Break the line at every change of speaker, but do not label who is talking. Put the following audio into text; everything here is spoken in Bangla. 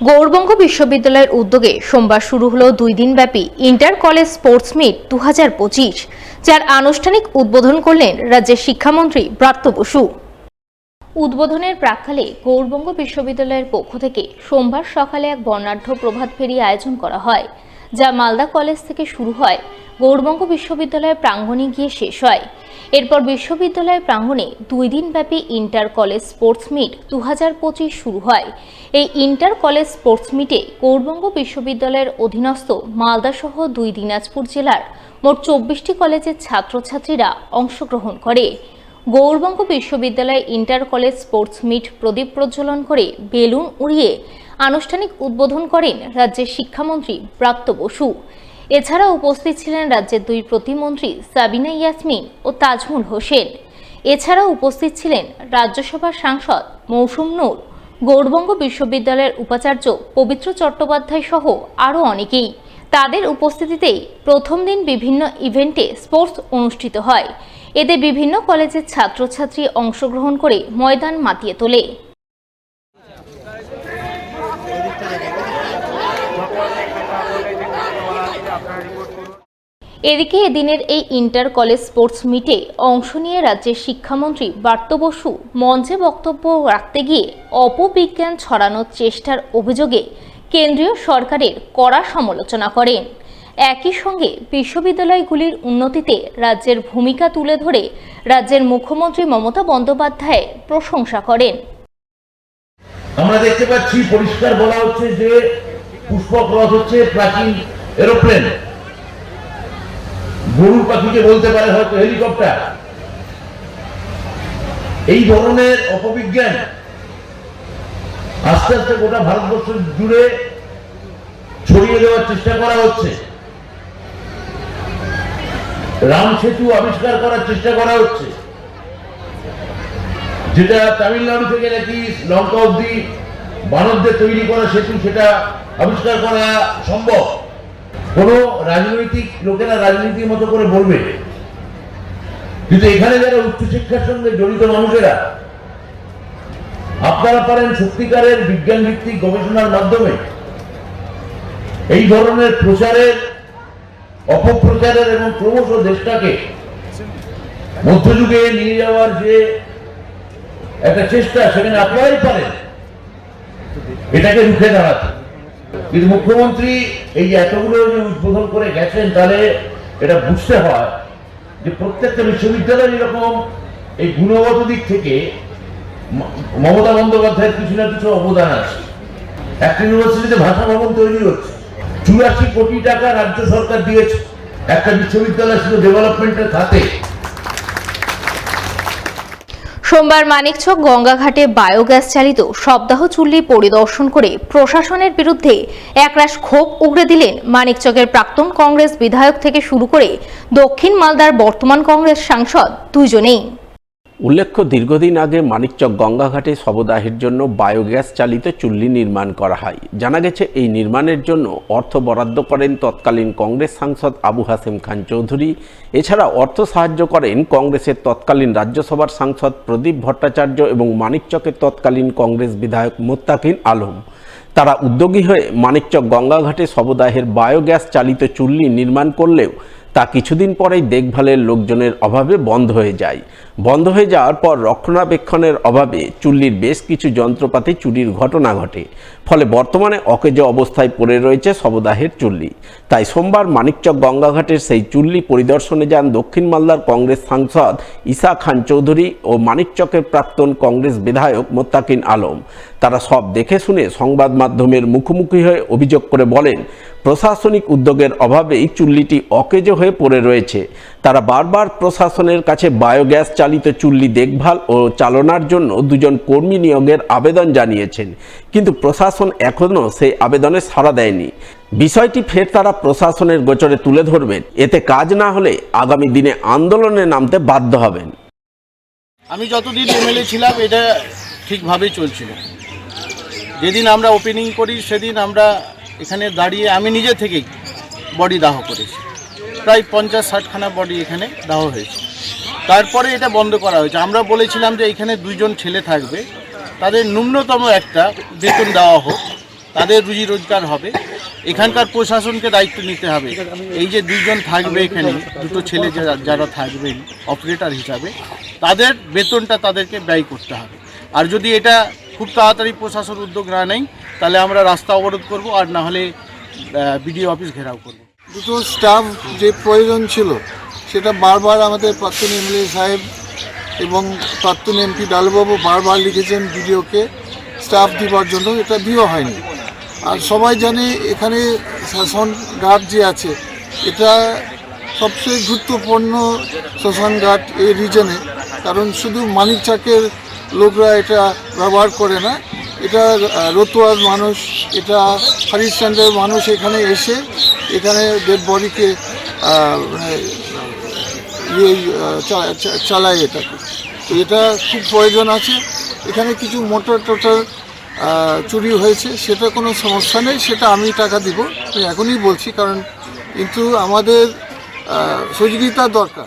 গৌড়বঙ্গ বিশ্ববিদ্যালয়ের উদ্যোগে সোমবার শুরু হলো 2 দিনব্যাপী ইন্টার কলেজ স্পোর্টস মিট 2025, যার আনুষ্ঠানিক উদ্বোধন করলেন রাজ্যের শিক্ষামন্ত্রী ব্রাত্য বসু। উদ্বোধনের প্রাক্কালে গৌড়বঙ্গ বিশ্ববিদ্যালয়ের পক্ষ থেকে সোমবার সকালে এক বর্ণাঢ্য প্রভাত ফেরি আয়োজন করা হয়, যা মালদা কলেজ থেকে শুরু হয়, গৌড়বঙ্গ বিশ্ববিদ্যালয়ের প্রাঙ্গণে গিয়ে শেষ হয়। এরপর বিশ্ববিদ্যালয় প্রাঙ্গণে 2 দিনব্যাপী ইন্টার কলেজ স্পোর্টস মিট 2025 শুরু হয়। এই ইন্টার কলেজ স্পোর্টস মিটে গৌড়বঙ্গ বিশ্ববিদ্যালয়ের অধীনস্থ মালদা সহ 2 দিনাজপুর জেলার মোট 24টি কলেজের ছাত্রছাত্রীরা অংশগ্রহণ করে। গৌড়বঙ্গ বিশ্ববিদ্যালয় ইন্টার কলেজ স্পোর্টস মিট প্রদীপ প্রজ্বলন করে বেলুন উড়িয়ে আনুষ্ঠানিক উদ্বোধন করেন রাজ্যের শিক্ষামন্ত্রী ব্রাত্য বসু। এছাড়া উপস্থিত ছিলেন রাজ্যের 2 প্রতিমন্ত্রী সাবিনা ইয়াসমিন ও তাজমুল হোসেন। এছাড়াও উপস্থিত ছিলেন রাজ্যসভার সাংসদ মৌসুম নূর, গৌড়বঙ্গ বিশ্ববিদ্যালয়ের উপাচার্য পবিত্র চট্টোপাধ্যায় সহ আরও অনেকেই। তাদের উপস্থিতিতেই প্রথম দিন বিভিন্ন ইভেন্টে স্পোর্টস অনুষ্ঠিত হয়। এতে বিভিন্ন কলেজের ছাত্রছাত্রী অংশগ্রহণ করে ময়দান মাতিয়ে তোলে। এদিকে এদিনের এই ইন্টার কলেজ স্পোর্টস মিটে অংশ নিয়ে রাজ্যের শিক্ষামন্ত্রী ব্রাত্য বসু মঞ্চে বক্তব্য রাখতে গিয়ে অপবিজ্ঞান ছড়ানোর চেষ্টার অভিযোগে কেন্দ্রীয় সরকারের কড়া সমালোচনা করেন। একই সঙ্গে বিশ্ববিদ্যালয়গুলির উন্নতিতে রাজ্যের ভূমিকা তুলে ধরে রাজ্যের মুখ্যমন্ত্রী মমতা বন্দ্যোপাধ্যায়ের প্রশংসা করেন।
আমরা দেখতে পাচ্ছি পরিষ্কার বলা হচ্ছে যে পুষ্পক রথ হচ্ছে প্রাচীন এরোপ্লেন, গরুর পাখিকে বলতে পারে হয়তো হেলিকপ্টার। এই ধরনের অপবিজ্ঞান আস্তে আস্তে গোটা ভারতবর্ষ জুড়ে ছড়িয়ে দেওয়ার চেষ্টা করা হচ্ছে। রাম সেতু আবিষ্কার করার চেষ্টা করা হচ্ছে, যেটা তামিলনাড়ু থেকে নাকি লঙ্কা অব্দি বানরদের তৈরি করা সেতু, সেটা আবিষ্কার করা সম্ভব। কোন রাজনৈতিক লোকেরা রাজনীতির মতো করে বলবে, কিন্তু এখানে যারা উচ্চশিক্ষার সঙ্গে জড়িত মানুষেরা, আপনারা পারেন সত্যিকারের বিজ্ঞান ভিত্তিক গবেষণার মাধ্যমে এই ধরনের প্রচারের, অপপ্রচারের এবং ক্রমশ দেশটাকে মধ্যযুগে নিয়ে যাওয়ার যে একটা চেষ্টা, সেখানে আপনারাই পারেন এটাকে রুখে দাঁড়াতে। কিন্তু মুখ্যমন্ত্রী এই যে এতগুলো উদ্বোধন করে গেছেন, তাহলে এটা বুঝতে হয় যে প্রত্যেকটা বিশ্ববিদ্যালয় এরকম এই গুণগত দিক থেকে মমতা বন্দ্যোপাধ্যায়ের কিছু না কিছু অবদান আছে। একটা ইউনিভার্সিটিতে ভাষা ভবন তৈরি হচ্ছে, 84 কোটি টাকা রাজ্য সরকার দিয়েছে একটা বিশ্ববিদ্যালয় শুধু ডেভেলপমেন্টের খাতে।
সোমবার মানিকচক গঙ্গাঘাটে বায়োগ্যাস চালিত শবদাহ চুল্লি পরিদর্শন করে প্রশাসনের বিরুদ্ধে একরাশ ক্ষোভ উগরে দিলেন মানিকচকের প্রাক্তন কংগ্রেস বিধায়ক থেকে শুরু করে দক্ষিণ মালদার বর্তমান কংগ্রেস সাংসদ দুজনেই।
উল্লেখ্য, দীর্ঘদিন আগে মানিকচক গঙ্গাঘাটে শবদাহের জন্য বায়োগ্যাস চালিত চুল্লি নির্মাণ করা হয়। জানা গেছে এই নির্মাণের জন্য অর্থ বরাদ্দ করেন তৎকালীন কংগ্রেস সাংসদ আবু হাসেম খান চৌধুরী। এছাড়া অর্থ সাহায্য করেন কংগ্রেসের তৎকালীন রাজ্যসভার সাংসদ প্রদীপ ভট্টাচার্য এবং মানিকচকের তৎকালীন কংগ্রেস বিধায়ক মোত্তাকিন আলম। তারা উদ্যোগী হয়ে মানিকচক গঙ্গাঘাটে শবদাহের বায়োগ্যাস চালিত চুল্লি নির্মাণ করলেও তা কিছুদিন পরেই দেখভালের লোকজনের অভাবে বন্ধ হয়ে যায়। বন্ধ হয়ে যাওয়ার পর রক্ষণাবেক্ষণের অভাবে চুল্লির বেশ কিছু যন্ত্রপাতি চুরির ঘটনা ঘটে। ফলে বর্তমানে অকেজো অবস্থায় পড়ে রয়েছে শবদাহের চুল্লি। তাই সোমবার মানিকচক গঙ্গাঘাটের সেই চুল্লি পরিদর্শনে যান দক্ষিণ মালদার কংগ্রেস সাংসদ ঈসা খান চৌধুরী ও মানিকচকের প্রাক্তন কংগ্রেস বিধায়ক মোত্তাকিন আলম। তারা সব দেখে শুনে সংবাদ মাধ্যমের মুখোমুখি হয়ে অভিযোগ করে বলেন, প্রশাসনিক উদ্যোগের অভাবেই চুল্লিটি অকেজো হয়ে পড়ে রয়েছে। তারা বারবার প্রশাসনের কাছে বায়োগ্যাস চালিত চুল্লি দেখভাল ও চালনার জন্য 2 জন কর্মী নিয়োগের আবেদন জানিয়েছেন, কিন্তু প্রশাসন এখনও সেই আবেদনে সাড়া দেয়নি। বিষয়টি ফের তারা প্রশাসনের গোচরে তুলে ধরবেন। এতে কাজ না হলে আগামী দিনে আন্দোলনে নামতে বাধ্য হবেন।
আমি যতদিন এমএলএ ছিলাম এটা ঠিকভাবেই চলছিল। যেদিন আমরা ওপেনিং করি সেদিন আমরা এখানে দাঁড়িয়ে আমি নিজে থেকেই বডি দাহ করেছি। প্রায় 50-60খানা বডি এখানে দাহ হয়েছে। তারপরে এটা বন্ধ করা হয়েছে। আমরা বলেছিলাম যে এখানে 2 জন ছেলে থাকবে, তাদের ন্যূনতম একটা বেতন দেওয়া হোক, তাদের রুজি রোজগার হবে। এখানকার প্রশাসনকে দায়িত্ব নিতে হবে, এই যে দুইজন থাকবে এখানে, দুটো ছেলে যারা থাকবেন অপারেটর হিসাবে, তাদের বেতনটা তাদেরকে ব্যয় করতে হবে। আর যদি এটা খুব তাড়াতাড়ি প্রশাসন উদ্যোগ না নেয়, তাহলে আমরা রাস্তা অবরোধ করব, আর না হলে বিডিও অফিস ঘেরাও করব।
দুটো স্টাফ যে প্রয়োজন ছিল সেটা বারবার আমাদের প্রাক্তন এমএলএ সাহেব এবং প্রাক্তন এমপি ডালবাবু বারবার লিখেছেন বিডিওকে স্টাফ দেওয়ার জন্য, এটা দেওয়া হয়নি। আর সবাই জানে এখানে শ্মশান ঘাট যে আছে এটা সবচেয়ে গুরুত্বপূর্ণ শ্মশান ঘাট এই রিজনে, কারণ শুধু মানিকচাকের লোকরা এটা ব্যবহার করে না, এটা রতুয়ার মানুষ, এটা হরিশ্চন্দ্রের মানুষ এখানে এসে এখানে ডেড বডিকে চালায় এটাকে। তো এটা খুব প্রয়োজন আছে। এখানে কিছু মোটর টোটর চুরি হয়েছে, সেটা কোনো সমস্যা নেই, সেটা আমি টাকা দিব, এখনই বলছি, কারণ কিন্তু আমাদের সহযোগিতা দরকার।